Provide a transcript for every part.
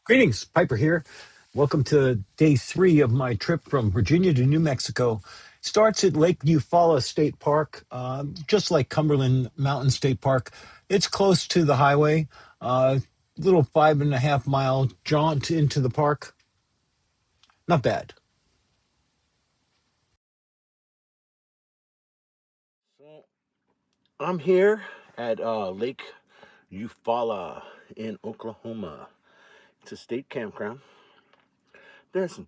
Greetings, Piper here. Welcome to day 3 of my trip from Virginia to New Mexico. Starts at Lake Eufaula State Park, just like Cumberland Mountain State Park. It's close to the highway, little 5.5 mile jaunt into the park. Not bad. So I'm here at Lake Eufaula in Oklahoma. It's a state campground. There's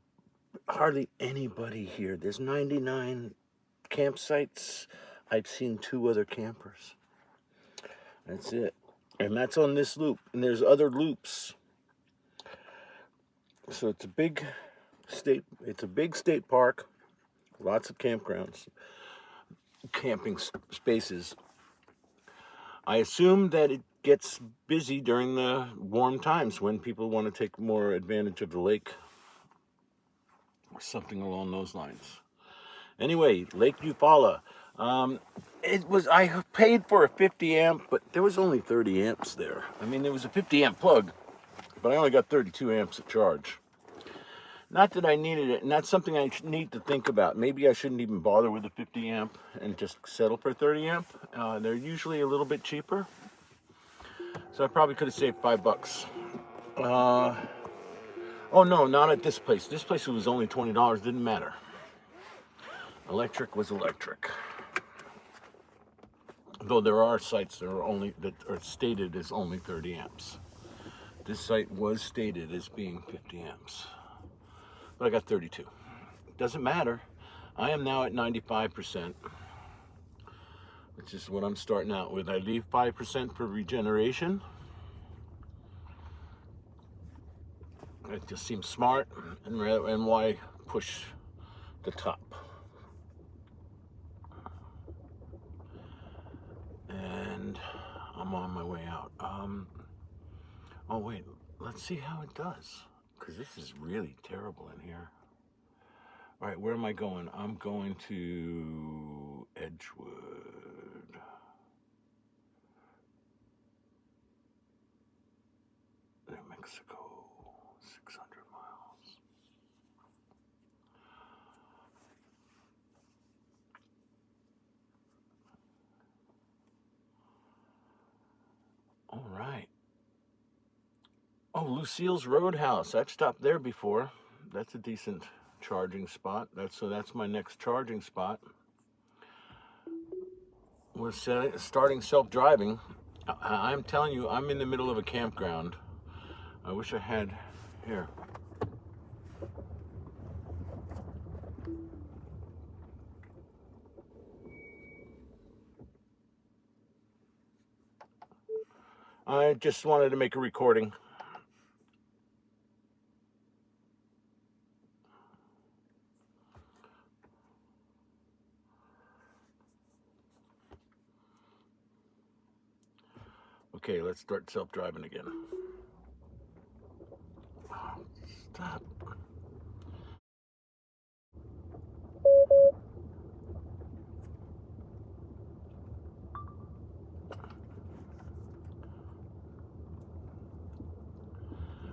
hardly anybody here. There's 99 campsites. I've seen 2 other campers. That's it. And that's on this loop. And there's other loops. So it's a big state park. Lots of campgrounds, camping spaces. I assume that it gets busy during the warm times when people want to take more advantage of the lake or something along those lines. Anyway, Lake Eufaula. I paid for a 50 amp, but there was only 30 amps there. I mean, there was a 50 amp plug, but I only got 32 amps to charge. Not that I needed it, and that's something I need to think about. Maybe I shouldn't even bother with a 50 amp and just settle for 30 amp. They're usually a little bit cheaper. So I probably could have saved $5. Oh no, not at this place. This place was only $20. Didn't matter. Electric was electric. Though there are sites that are stated as only 30 amps. This site was stated as being 50 amps, but I got 32. Doesn't matter. I am now at 95%, which is what I'm starting out with. I leave 5% for regeneration. It just seems smart, and why push the top? And I'm on my way out. Oh wait, let's see how it does, because this is really terrible in here. All right, where am I going? I'm going to Edgewood. New Mexico, 600 miles. All right. Oh, Lucille's Roadhouse. I've stopped there before. That's a decent charging spot. That's my next charging spot. We're starting self-driving. I'm telling you, I'm in the middle of a campground. I wish I had here. I just wanted to make a recording. Okay, let's start self-driving again. Oh, stop.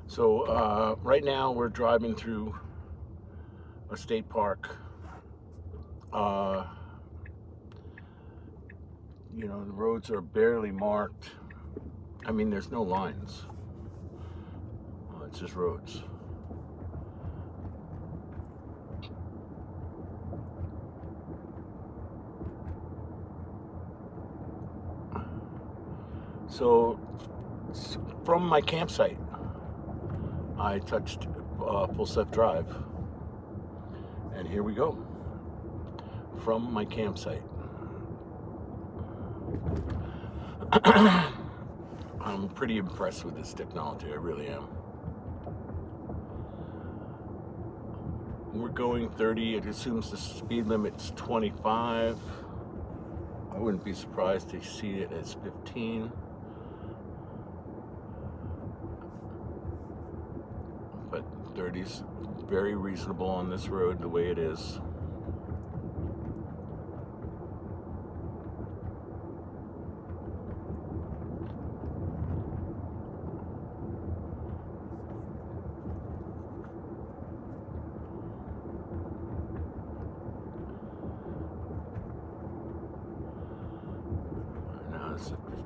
So right now we're driving through a state park. You know, the roads are barely marked. I mean, there's no lines. It's just roads. So from my campsite, I touched full self-drive, and here we go. From my campsite. I'm pretty impressed with this technology, I really am. We're going 30, it assumes the speed limit's 25. I wouldn't be surprised to see it as 15. But 30's very reasonable on this road the way it is.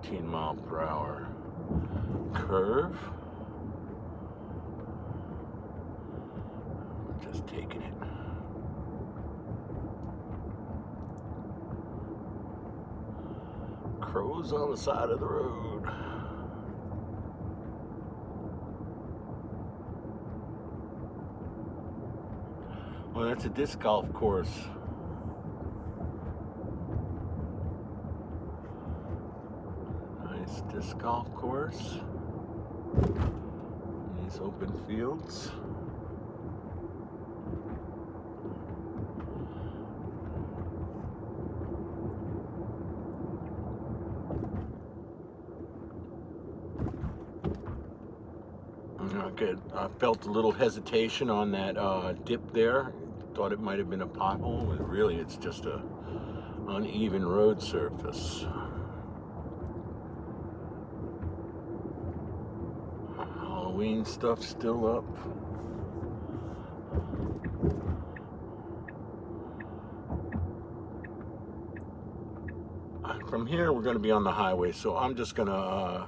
15 mile per hour curve. Just taking it. Crows on the side of the road. Well, that's a disc golf course. Nice disc golf course. These open fields. Okay, I felt a little hesitation on that dip there. Thought it might have been a pothole, but really it's just a uneven road surface. Halloween stuff still up. From here we're going to be on the highway, so I'm just going to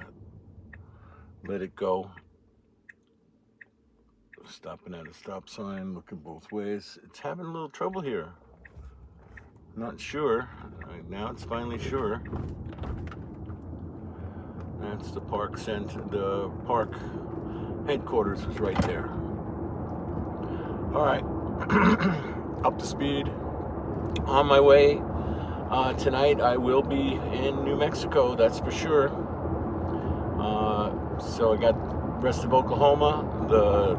let it go. Stopping at a stop sign, looking both ways. It's having a little trouble here. Not sure. Right now it's finally sure. That's the park center. The park headquarters was right there. All right, up to speed. On my way. Tonight I will be in New Mexico, that's for sure. So I got the rest of Oklahoma, the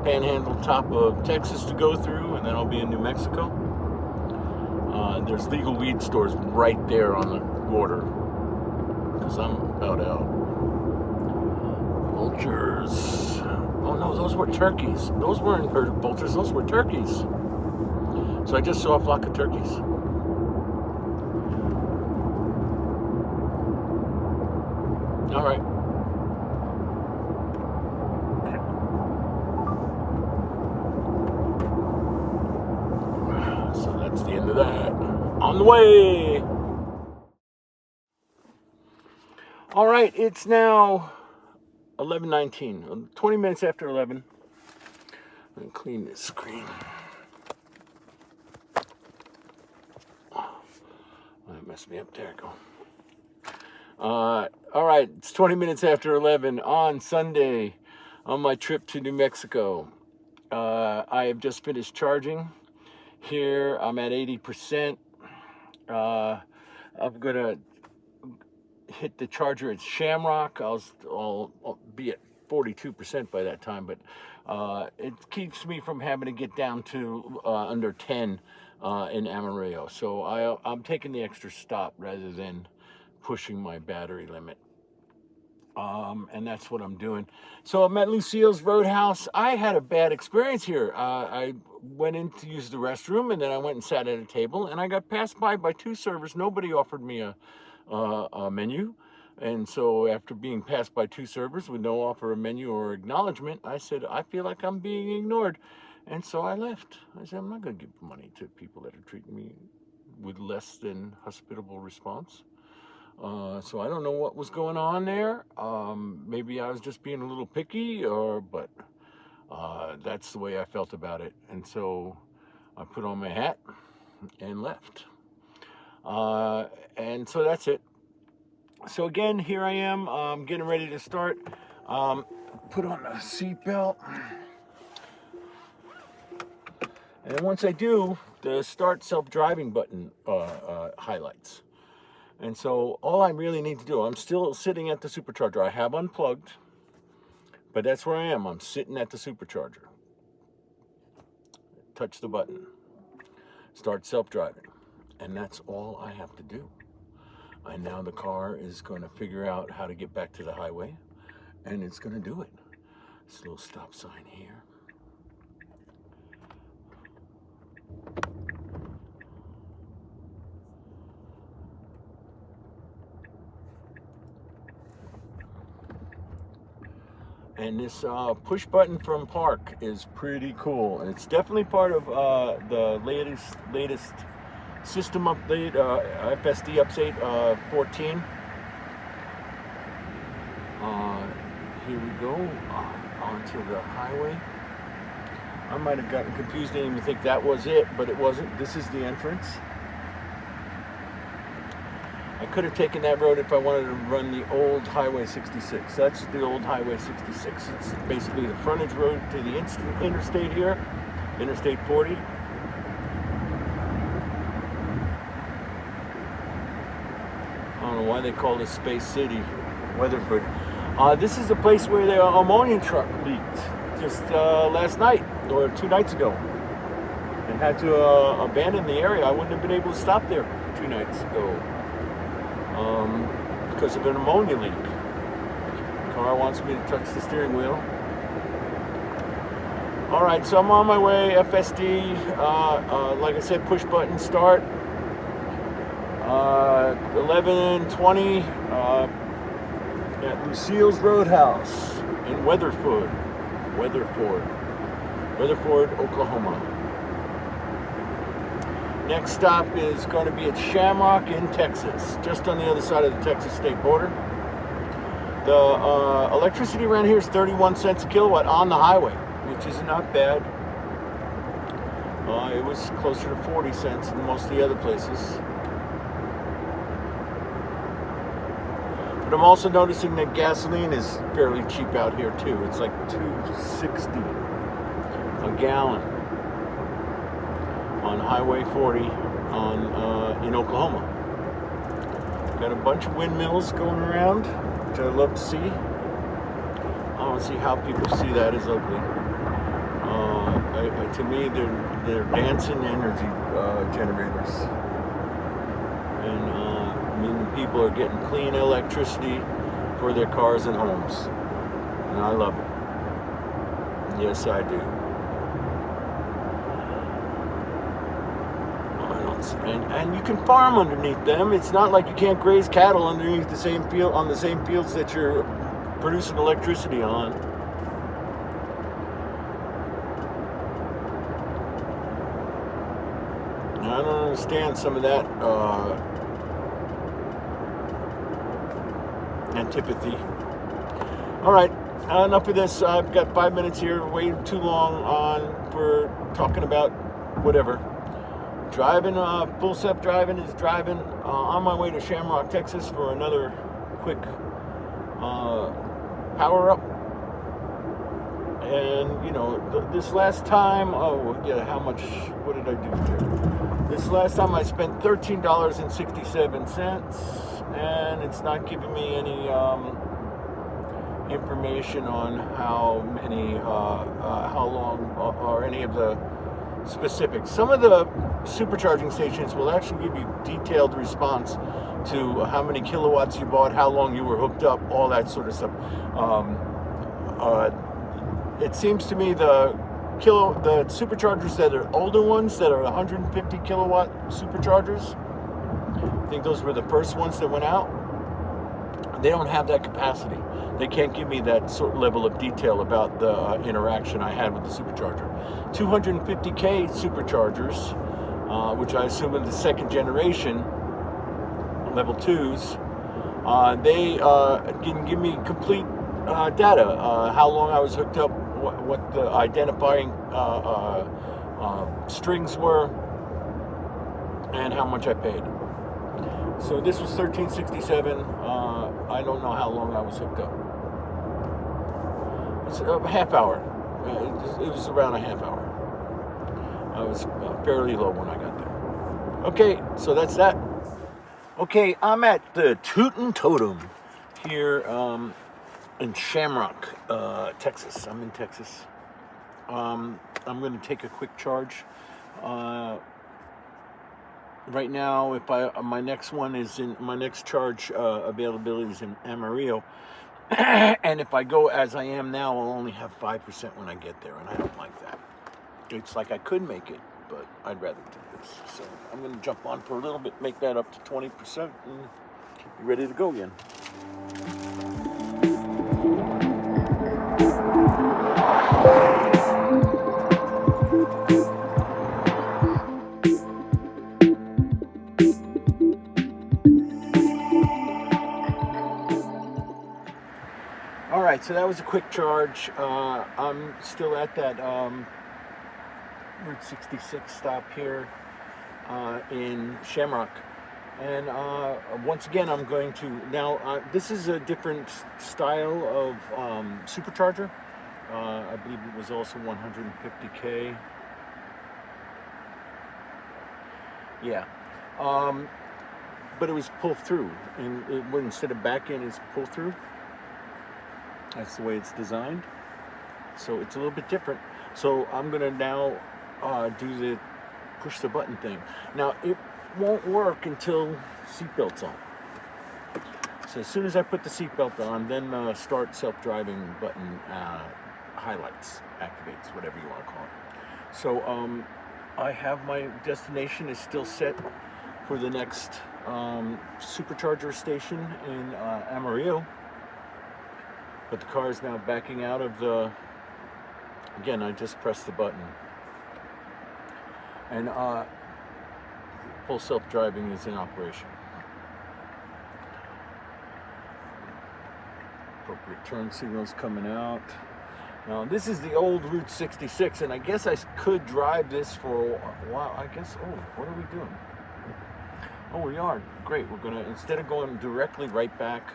panhandle top of Texas to go through, and then I'll be in New Mexico. There's legal weed stores right there on the border, because I'm about out. Vultures. Oh no, those were turkeys. Those weren't vultures, those were turkeys. So I just saw a flock of turkeys. All right. So that's the end of that. On the way. All right, it's now 11:19, 20 minutes after 11. I'm gonna clean this screen. Oh, that messed me up. There I go. All right, it's 20 minutes after 11 on Sunday on my trip to New Mexico. I have just finished charging. Here I'm at 80%. I'm gonna hit the charger at Shamrock. I'll be at 42% by that time, but it keeps me from having to get down to under 10 in Amarillo. So I'm taking the extra stop rather than pushing my battery limit. And that's what I'm doing. So I'm at Lucille's Roadhouse. I had a bad experience here. I went in to use the restroom, and then I went and sat at a table, and I got passed by two servers. Nobody offered me a menu. And so after being passed by two servers with no offer of menu or acknowledgement, I said, I feel like I'm being ignored. And so I left. I said, I'm not going to give money to people that are treating me with less than hospitable response. So I don't know what was going on there. Maybe I was just being a little picky, but that's the way I felt about it. And so I put on my hat and left. And so that's it. So again, here I am. I'm getting ready to start. Put on a seatbelt. And once I do, the start self-driving button highlights. And so all I really need to do, I'm still sitting at the Supercharger. I have unplugged, but that's where I am. I'm sitting at the Supercharger. Touch the button. Start self-driving. And that's all I have to do. And now the car is going to figure out how to get back to the highway, and it's going to do it. This little stop sign here. And this push button from Park is pretty cool. It's definitely part of the latest system update, FSD update 14. go onto the highway. I might have gotten confused, didn't even think that was it, but it wasn't. This is the entrance. I could have taken that road if I wanted to run the old Highway 66. That's the old Highway 66. It's basically the frontage road to the interstate here, Interstate 40. I don't know why they call this Space City, Weatherford. This is the place where the ammonia truck leaked just last night or 2 nights ago, and had to abandon the area. I wouldn't have been able to stop there 2 nights ago because of an ammonia leak. The car wants me to touch the steering wheel. All right, so I'm on my way. FSD, like I said, push button start. 11:20 at Lucille's Roadhouse in Weatherford, Oklahoma. Next stop is going to be at Shamrock in Texas, just on the other side of the Texas state border. The electricity around here is 31 cents a kilowatt on the highway, which is not bad. It was closer to 40 cents in most of the other places. But I'm also noticing that gasoline is fairly cheap out here too. It's like $2.60 a gallon on Highway 40 in Oklahoma. Got a bunch of windmills going around, which I love to see. I don't see how people see that as ugly. To me, they're dancing energy generators, and people are getting clean electricity for their cars and homes, and I love it. Yes, I do. And you can farm underneath them. It's not like you can't graze cattle underneath the same field on the same fields that you're producing electricity on. And I don't understand some of that antipathy. All right, enough of this. I've got 5 minutes here. Way too long for talking about whatever. Driving, full step driving is driving. On my way to Shamrock, Texas for another quick power up. And, this last time, how much, what did I do here? This last time I spent $13.67, and it's not giving me any information on how many, how long, or any of the specifics. Some of the supercharging stations will actually give you detailed response to how many kilowatts you bought, how long you were hooked up, all that sort of stuff. It seems to me the superchargers that are older ones, that are 150 kilowatt superchargers, I think those were the first ones that went out. They don't have that capacity. They can't give me that sort of level of detail about the interaction I had with the supercharger. 250K superchargers, which I assume are the second generation, level 2s, they can give me complete data, how long I was hooked up, what the identifying strings were, and how much I paid. So this was $13.67. I don't know how long I was hooked up. It's a half hour. It was around a half hour. I was fairly low when I got there. Okay, so that's that. Okay, I'm at the Tootin' Totem here in Shamrock, Texas. I'm in Texas. I'm going to take a quick charge. Right now, my next charge availability is in Amarillo, and if I go as I am now, I'll only have 5% when I get there, and I don't like that. It's like I could make it, but I'd rather do this. So I'm going to jump on for a little bit, make that up to 20%, and be ready to go again. All right, so that was a quick charge. I'm still at that Route 66 stop here in Shamrock. And once again, I'm going to, now this is a different style of Supercharger. I believe it was also 150K. Yeah. But it was pull through, and instead of back in, it's pull through. That's the way it's designed. So it's a little bit different. So I'm gonna now do the push the button thing. Now it won't work until seatbelt's on. So as soon as I put the seatbelt on, then the start self-driving button highlights, activates, whatever you want to call it. So I have my destination is still set for the next Supercharger station in Amarillo. But the car is now backing out of the, again, I just pressed the button. And full self-driving is in operation. Appropriate turn signals coming out. Now this is the old Route 66, and I guess I could drive this for a while. I guess, oh, what are we doing? Oh, we are. Great. We're gonna, instead of going directly right back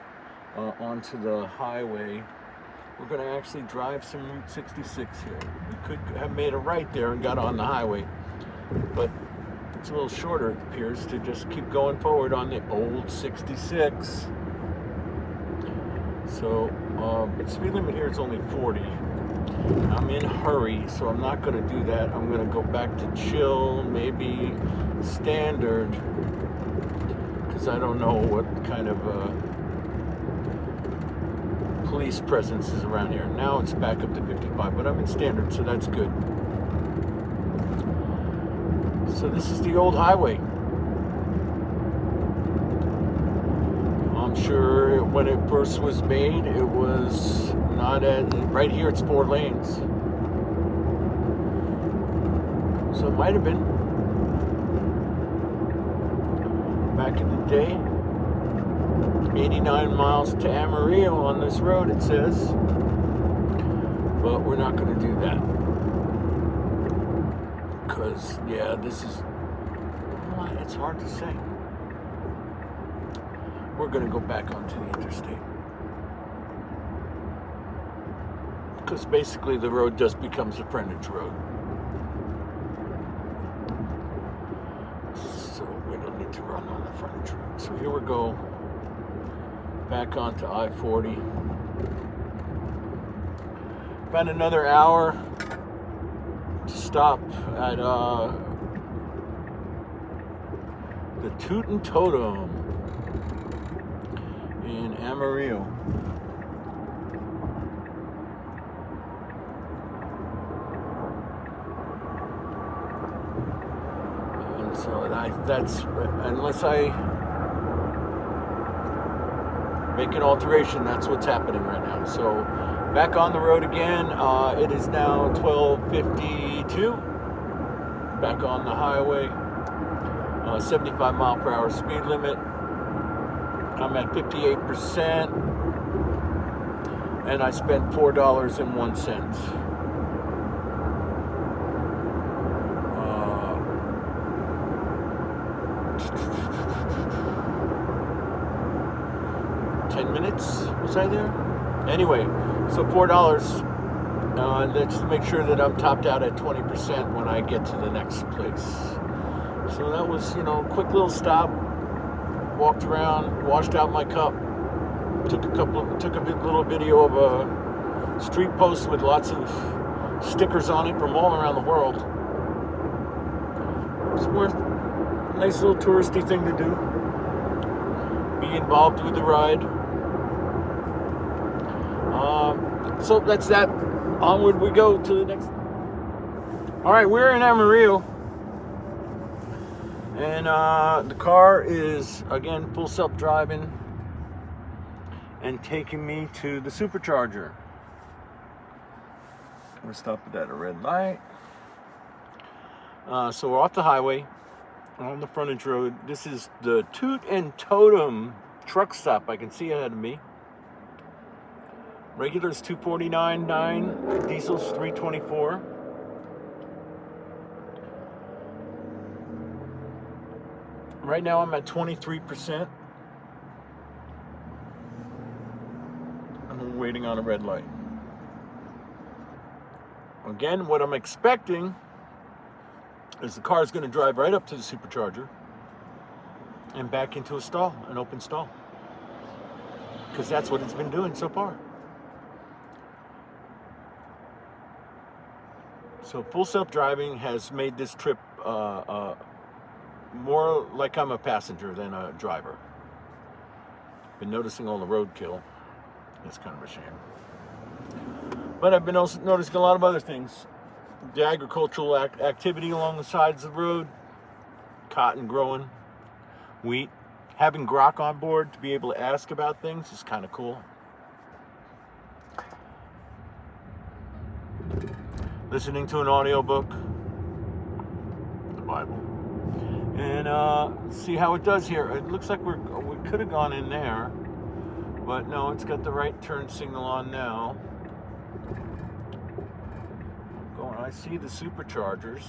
onto the highway, we're gonna actually drive some Route 66 here. We could have made a right there and got on the highway, but it's a little shorter, it appears, to just keep going forward on the old 66. So, speed limit here is only 40. I'm in a hurry, so I'm not going to do that. I'm going to go back to chill, maybe standard, because I don't know what kind of police presence is around here. Now it's back up to 55, but I'm in standard, so that's good. So this is the old highway. I'm sure when it first was made, it was not at, right here it's 4 lanes. So it might have been. Back in the day, 89 miles to Amarillo on this road, it says. But we're not going to do that. Because, yeah, this is, well, it's hard to say. We're going to go back onto the interstate. Because basically the road just becomes a frontage road. So we don't need to run on the frontage road. So here we go. Back onto I-40. About another hour to stop at the Toot and Totem in Amarillo. And so that's, unless I make an alteration, that's what's happening right now. So back on the road again. It is now 12:52. Back on the highway. 75 mile per hour speed limit. I'm at 58%, and I spent $4.01. Was I there? Anyway, so $4. Let's make sure that I'm topped out at 20% when I get to the next place. So that was, quick little stop. Walked around, washed out my cup. Took a little video of a street post with lots of stickers on it from all around the world. It's worth a nice little touristy thing to do. Be involved with the ride. So that's that. Onward we go to the next. All right, we're in Amarillo. And the car is, again, full self-driving and taking me to the Supercharger. We're stopping at a red light. So we're off the highway, on the frontage road. This is the Toot and Totem truck stop I can see ahead of me. Regular's 249.9, diesel's 324. Right now I'm at 23%. And we're waiting on a red light. Again, what I'm expecting is the car is going to drive right up to the supercharger and back into a stall, an open stall. Because that's what it's been doing so far. So full self-driving has made this trip more like I'm a passenger than a driver. Been noticing all the roadkill. That's kind of a shame. But I've been also noticing a lot of other things. The agricultural activity along the sides of the road, cotton growing, wheat. Having Grok on board to be able to ask about things is kind of cool. Listening to an audiobook, the Bible, and see how it does here. It looks like we could have gone in there, but no, it's got the right turn signal on now. I see the superchargers.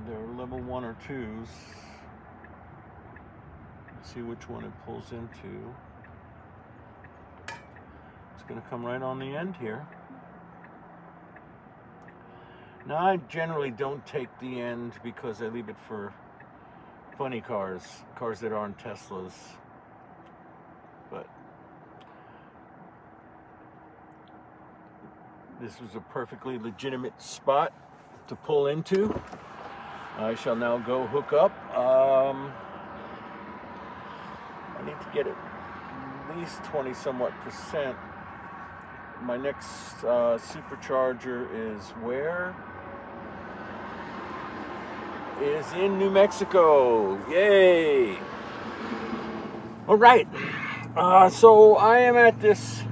They're level 1 or 2s. Let's see which one it pulls into. It's going to come right on the end here. Now, I generally don't take the end because I leave it for funny cars that aren't Teslas. But this was a perfectly legitimate spot to pull into. I shall now go hook up. I need to get at least 20 somewhat percent. My next supercharger is where? Is in New Mexico. Yay! All right. So I am at this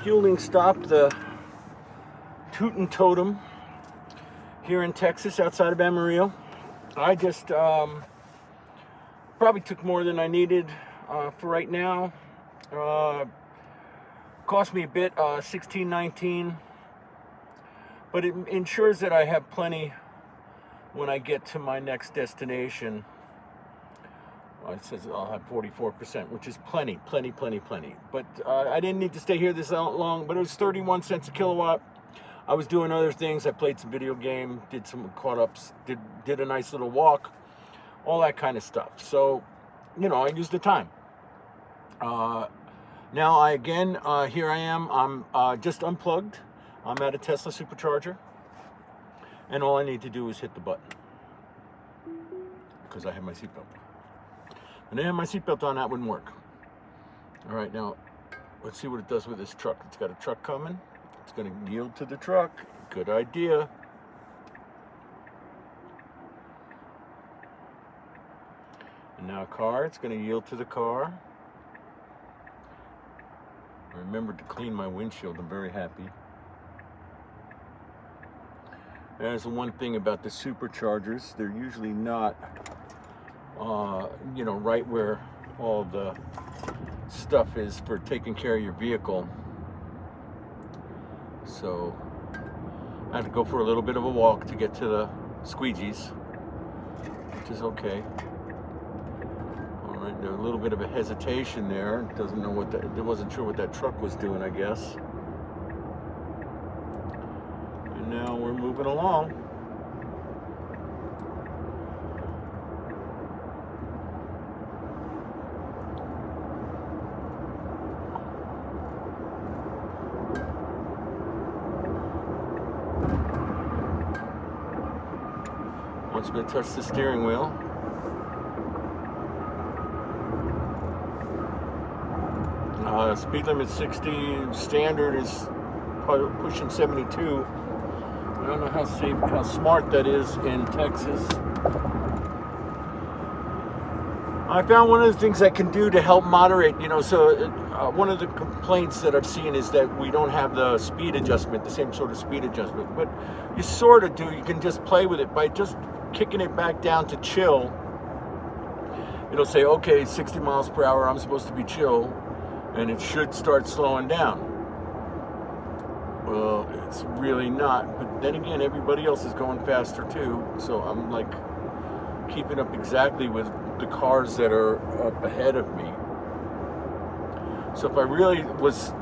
fueling stop, the Tootin' Totem, here in Texas, outside of Amarillo. I just probably took more than I needed for right now. Cost me a bit, $16.19, but it ensures that I have plenty when I get to my next destination. It says I'll have 44%, which is plenty. But I didn't need to stay here this long, but it was 31 cents a kilowatt. I was doing other things. I played some video game, did some caught-ups, did a nice little walk, all that kind of stuff. So, I used the time. Now, here I am. I'm just unplugged. I'm at a Tesla Supercharger. And all I need to do is hit the button. Because I have my seatbelt on. If I didn't have my seatbelt on, that wouldn't work. All right, now, let's see what it does with this truck. It's got a truck coming. It's going to yield to the truck. Good idea. And now car, it's going to yield to the car. I remembered to clean my windshield. I'm very happy. There's the one thing about the superchargers. They're usually not, right where all the stuff is for taking care of your vehicle. So I had to go for a little bit of a walk to get to the squeegees, which is okay. All right, there's a little bit of a hesitation there. Wasn't sure what that truck was doing, I guess. And now we're moving along. Once I'm going to touch the steering wheel. Speed limit 60, standard is pushing 72. I don't know how smart that is in Texas. I found one of the things I can do to help moderate, one of the complaints that I've seen is that we don't have the speed adjustment, the same sort of speed adjustment, but you sort of do. You can just play with it by just kicking it back down to chill. It'll say, okay, 60 miles per hour, I'm supposed to be chill. and it should start slowing down. Well, it's really not. But then again, everybody else is going faster too. So I'm like keeping up exactly with the cars that are up ahead of me. So if I really was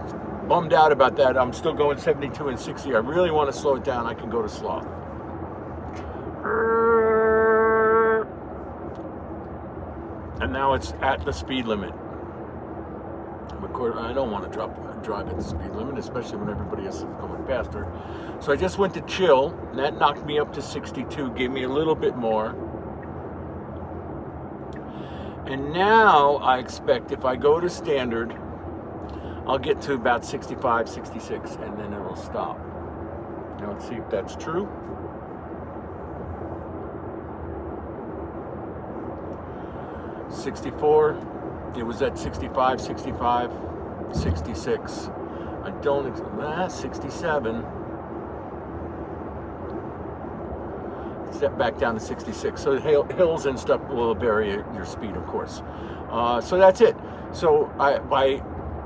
bummed out about that, I'm still going 72 and 60. I really want to slow it down, I can go to sloth. And now it's at the speed limit. I don't want to drive at the speed limit, especially when everybody else is going faster. So I just went to chill, and that knocked me up to 62, gave me a little bit more. And now I expect if I go to standard, I'll get to about 65, 66, and then it'll stop. Now let's see if that's true. '64, it was at 65, 65, 66. I don't, 67. Step back down to 66. So hills and stuff will vary your speed, of course. So that's it. So by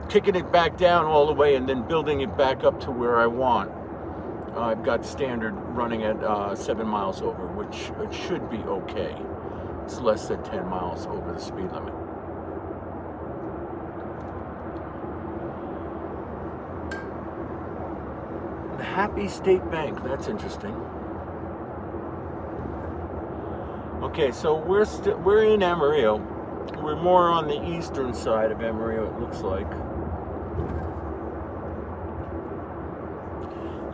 kicking it back down all the way and then building it back up to where I want, I've got standard running at 7 miles over, which it should be okay. It's less than 10 miles over the speed limit. The Happy State Bank, that's interesting. Okay, so we're in Amarillo. We're more on the eastern side of Amarillo, it looks like.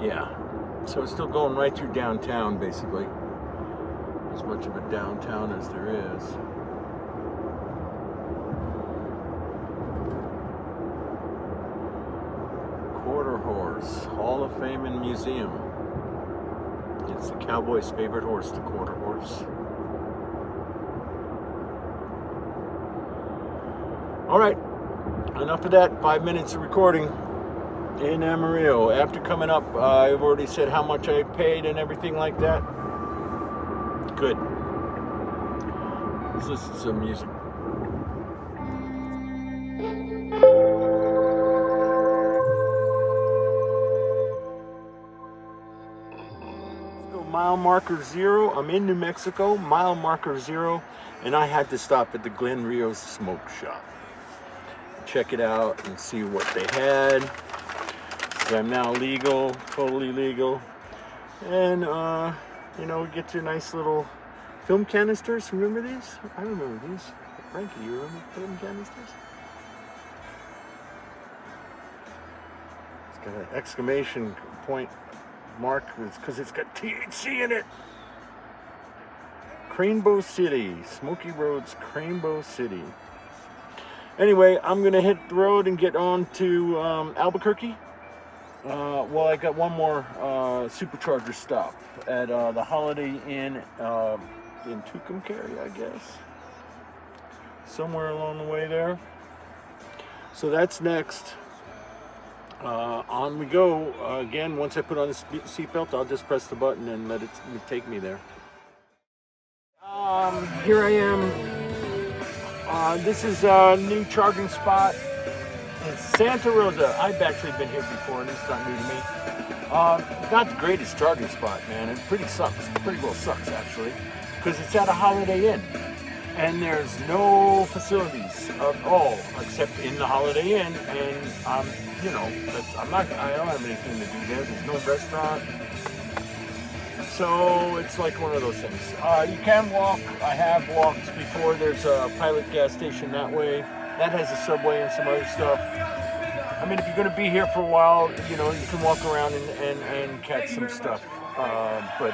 Yeah, so it's still going right through downtown, basically. As much of a downtown as there is. Quarter Horse, Hall of Fame and Museum. It's the cowboy's favorite horse, the quarter horse. All right, enough of that. 5 minutes of recording in Amarillo. After coming up, I've already said how much I paid and everything like that. Good. Let's listen to some music. Let's go mile marker 0. I'm in New Mexico, mile marker 0, and I had to stop at the Glen Rios Smoke Shop. Check it out and see what they had. I'm now legal, totally legal. And, get your nice little film canisters. Remember these? I remember these. Frankie, you remember film canisters? It's got an exclamation point mark. It's because it's got THC in it. Cranebow City. Smoky Roads, Cranebow City. Anyway, I'm going to hit the road and get on to Albuquerque. I got one more Supercharger stop at the Holiday Inn in Tucumcari, I guess. Somewhere along the way there. So that's next. On we go. Again, once I put on the seatbelt, I'll just press the button and let it take me there. Here I am. This is a new charging spot in Santa Rosa. I've actually been here before, and it's not new to me. Not the greatest charging spot, man. It pretty well sucks, actually, because it's at a Holiday Inn, and there's no facilities at all except in the Holiday Inn. And I don't have anything to do there. There's no restaurant. So it's like one of those things. You can walk. I have walked before. There's a Pilot gas station that way. That has a Subway and some other stuff. I mean, if you're going to be here for a while, you can walk around and catch some stuff. But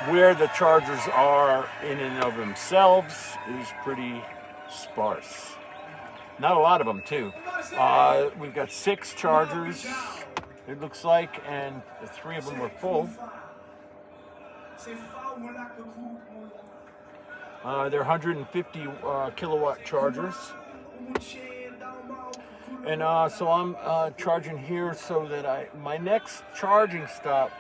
where the chargers are in and of themselves is pretty sparse. Not a lot of them, too. We've got 6 chargers, it looks like, and 3 of them are full. They're 150 kilowatt chargers. And so I'm charging here so that my next charging stop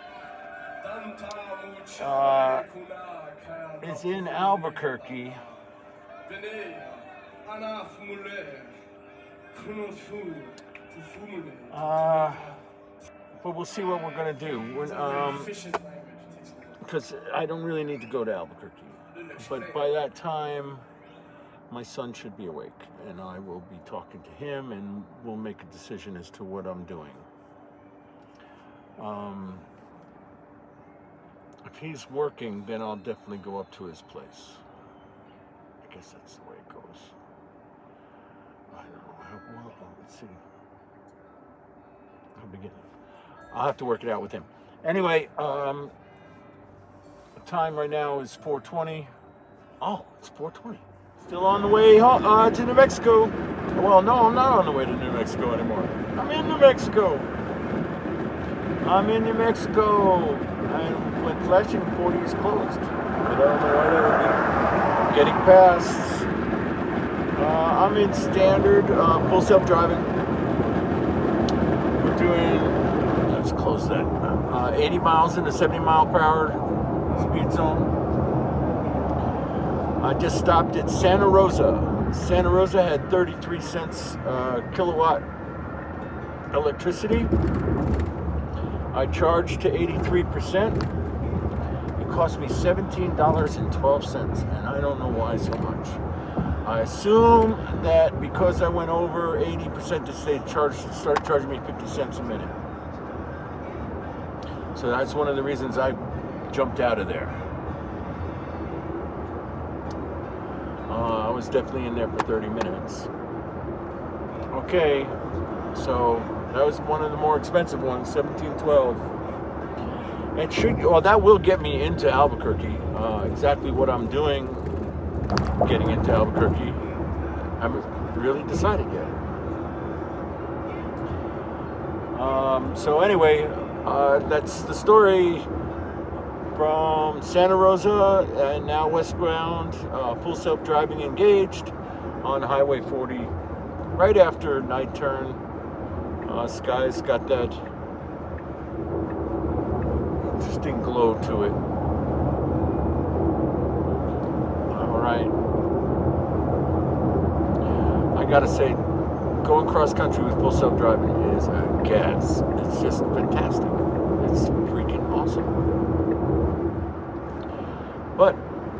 is in Albuquerque. But we'll see what we're gonna do. Because I don't really need to go to Albuquerque. But by that time, my son should be awake, and I will be talking to him, and we'll make a decision as to what I'm doing. If he's working, then I'll definitely go up to his place. I guess that's the way it goes. I don't know. Well, let's see. I'll have to work it out with him. Anyway, the time right now is 4:20. Oh, it's 4:20. Still on the way to New Mexico. Well, no, I'm not on the way to New Mexico anymore. I'm in New Mexico. And when flashing 40 is closed. I don't know why that would be. Getting past. I'm in standard full self-driving. We're doing, let's close that, 80 miles in a 70 mile per hour speed zone. I just stopped at Santa Rosa. Santa Rosa had 33 cents kilowatt electricity. I charged to 83%. It cost me $17.12, and I don't know why so much. I assume that because I went over 80%, they started charging me 50 cents a minute. So that's one of the reasons I jumped out of there. I was definitely in there for 30 minutes. Okay, so that was one of the more expensive ones, $17.12. That will get me into Albuquerque. Exactly what I'm doing getting into Albuquerque, I haven't really decided yet. So anyway, that's the story from Santa Rosa and now westbound, full self-driving engaged on Highway 40 right after night turn. Sky's got that interesting glow to it. Alright. I gotta say, going cross country with full self-driving is a gas. It's just fantastic. It's freaking awesome. But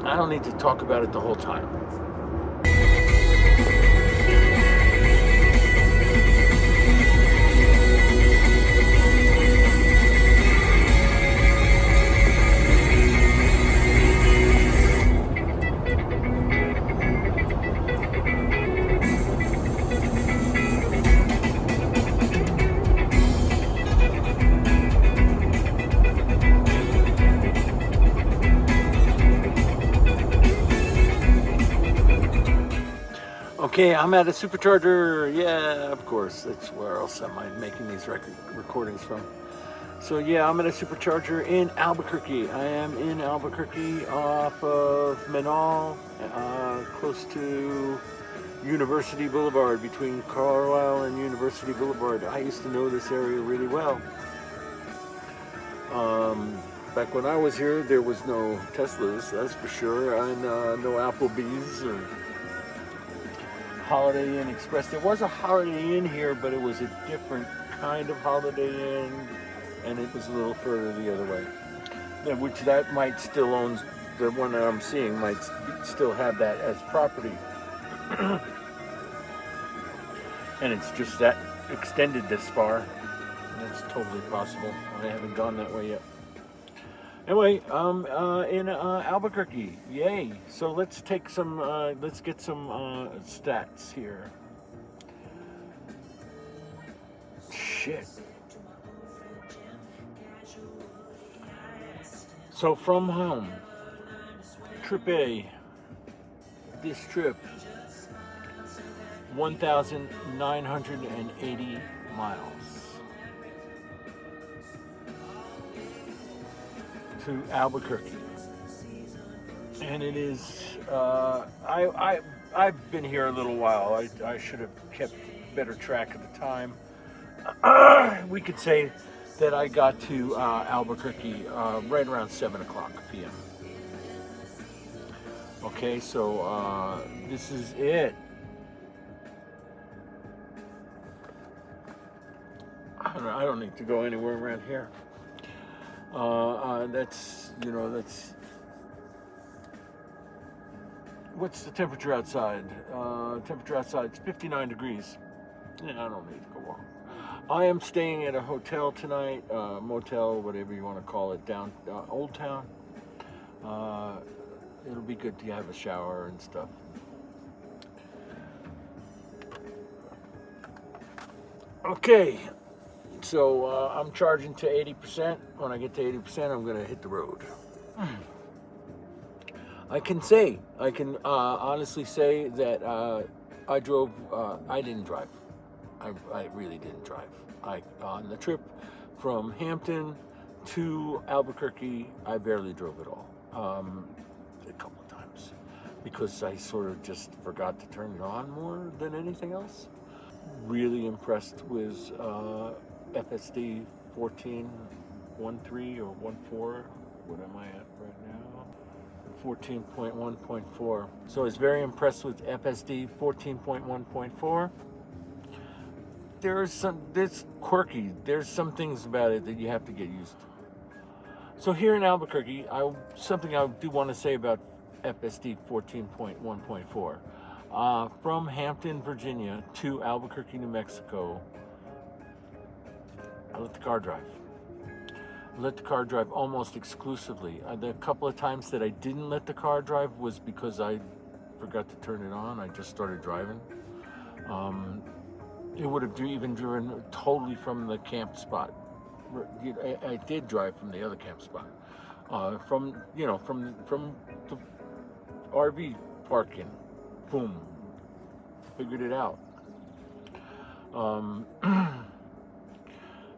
I don't need to talk about it the whole time. Okay, I'm at a Supercharger. Yeah, of course. That's where else am I making these recordings from? So yeah, I'm at a Supercharger in Albuquerque. I am in Albuquerque off of Menal, close to University Boulevard, between Carlisle and University Boulevard. I used to know this area really well. Back when I was here, there was no Teslas, that's for sure, and no Applebee's or Holiday Inn Express. There was a Holiday Inn here, but it was a different kind of Holiday Inn, and it was a little further the other way. Yeah, which that might still own, the one that I'm seeing might still have that as property. And it's just that extended this far. That's totally possible. I haven't gone that way yet. Anyway, in Albuquerque, yay! So let's take some, let's get some stats here. Shit. So from home, trip A, this trip, 1,980 miles. To Albuquerque, and it is. I've been here a little while. I should have kept better track of the time. We could say that I got to Albuquerque right around 7 o'clock p.m. Okay, so this is it. I don't need to go anywhere around here. That's, what's the temperature outside? Temperature outside is 59 degrees. Yeah, I don't need to go walk. I am staying at a hotel tonight, motel, whatever you want to call it, down Old Town. It'll be good to have a shower and stuff. Okay, so I'm charging to 80%. When I get to 80%, I'm going to hit the road. I can honestly say that I didn't drive. I really didn't drive. On the trip from Hampton to Albuquerque, I barely drove at all. A couple of times, because I sort of just forgot to turn it on more than anything else. Really impressed with FSD 14.13 or 1.4. What am I at right now? 14.1.4. So I was very impressed with FSD 14.1.4. There's quirky. There's some things about it that you have to get used to. So here in Albuquerque, something I do want to say about FSD 14.1.4. From Hampton, Virginia to Albuquerque, New Mexico, I let the car drive. I let the car drive almost exclusively. The couple of times that I didn't let the car drive was because I forgot to turn it on. I just started driving. It would have even driven totally from the camp spot. I did drive from the other camp spot, from the RV parking. Boom, figured it out.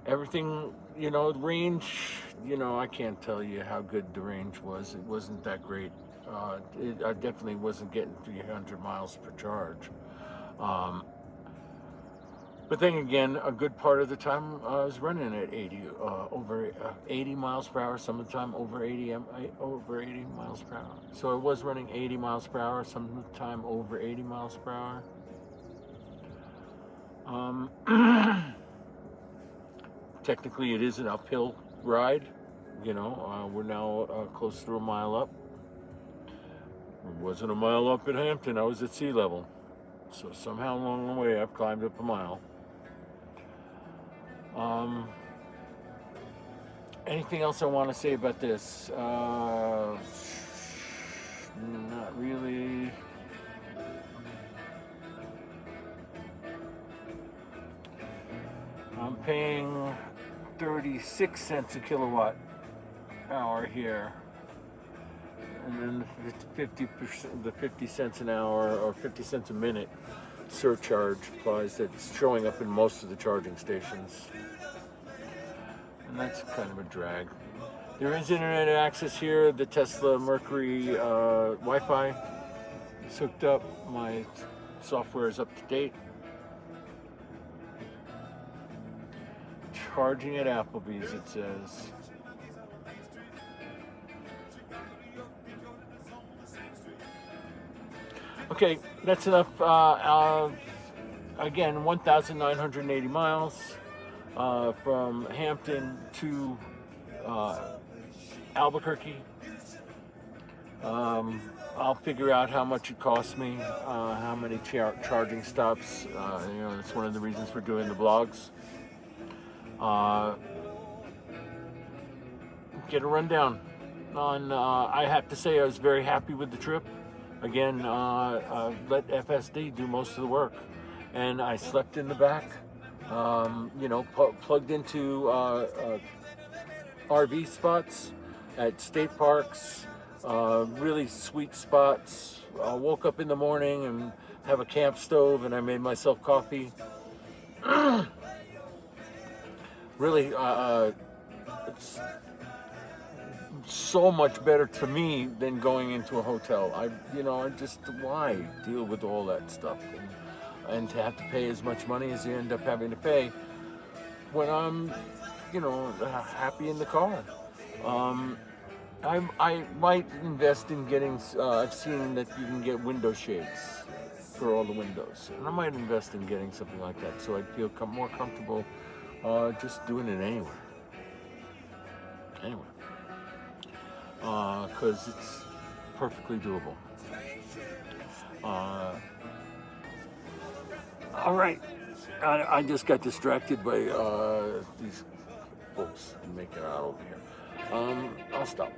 Everything, the range. I can't tell you how good the range was. It wasn't that great. I definitely wasn't getting 300 miles per charge. But then again, a good part of the time I was running at over 80 miles per hour. Some of the time over 80 miles per hour. So I was running 80 miles per hour. Some of the time over 80 miles per hour. Technically, it is an uphill ride. We're now close to a mile up. It wasn't a mile up at Hampton. I was at sea level. So somehow along the way, I've climbed up a mile. Anything else I want to say about this? Not really. I'm paying 36 cents a kilowatt hour here. And then the 50 cents an hour or 50 cents a minute surcharge applies. That's showing up in most of the charging stations. And that's kind of a drag. There is internet access here. The Tesla Mercury Wi-Fi is hooked up. My software is up to date. Charging at Applebee's, it says. Okay, that's enough. Again, 1,980 miles from Hampton to Albuquerque. I'll figure out how much it costs me, how many charging stops. That's one of the reasons for doing the blogs. Get a rundown on. I have to say I was very happy with the trip. Again, let FSD do most of the work, and I slept in the back. Plugged into RV spots at state parks, really sweet spots. I woke up in the morning and have a camp stove, and I made myself coffee. Really, it's so much better to me than going into a hotel. Why deal with all that stuff and to have to pay as much money as you end up having to pay when I'm, happy in the car. I might invest in getting. I've seen that you can get window shades for all the windows, and I might invest in getting something like that so I'd feel more comfortable Just doing it anywhere. Anywhere. Because it's perfectly doable. All right. I just got distracted by these folks making out over here. I'll stop.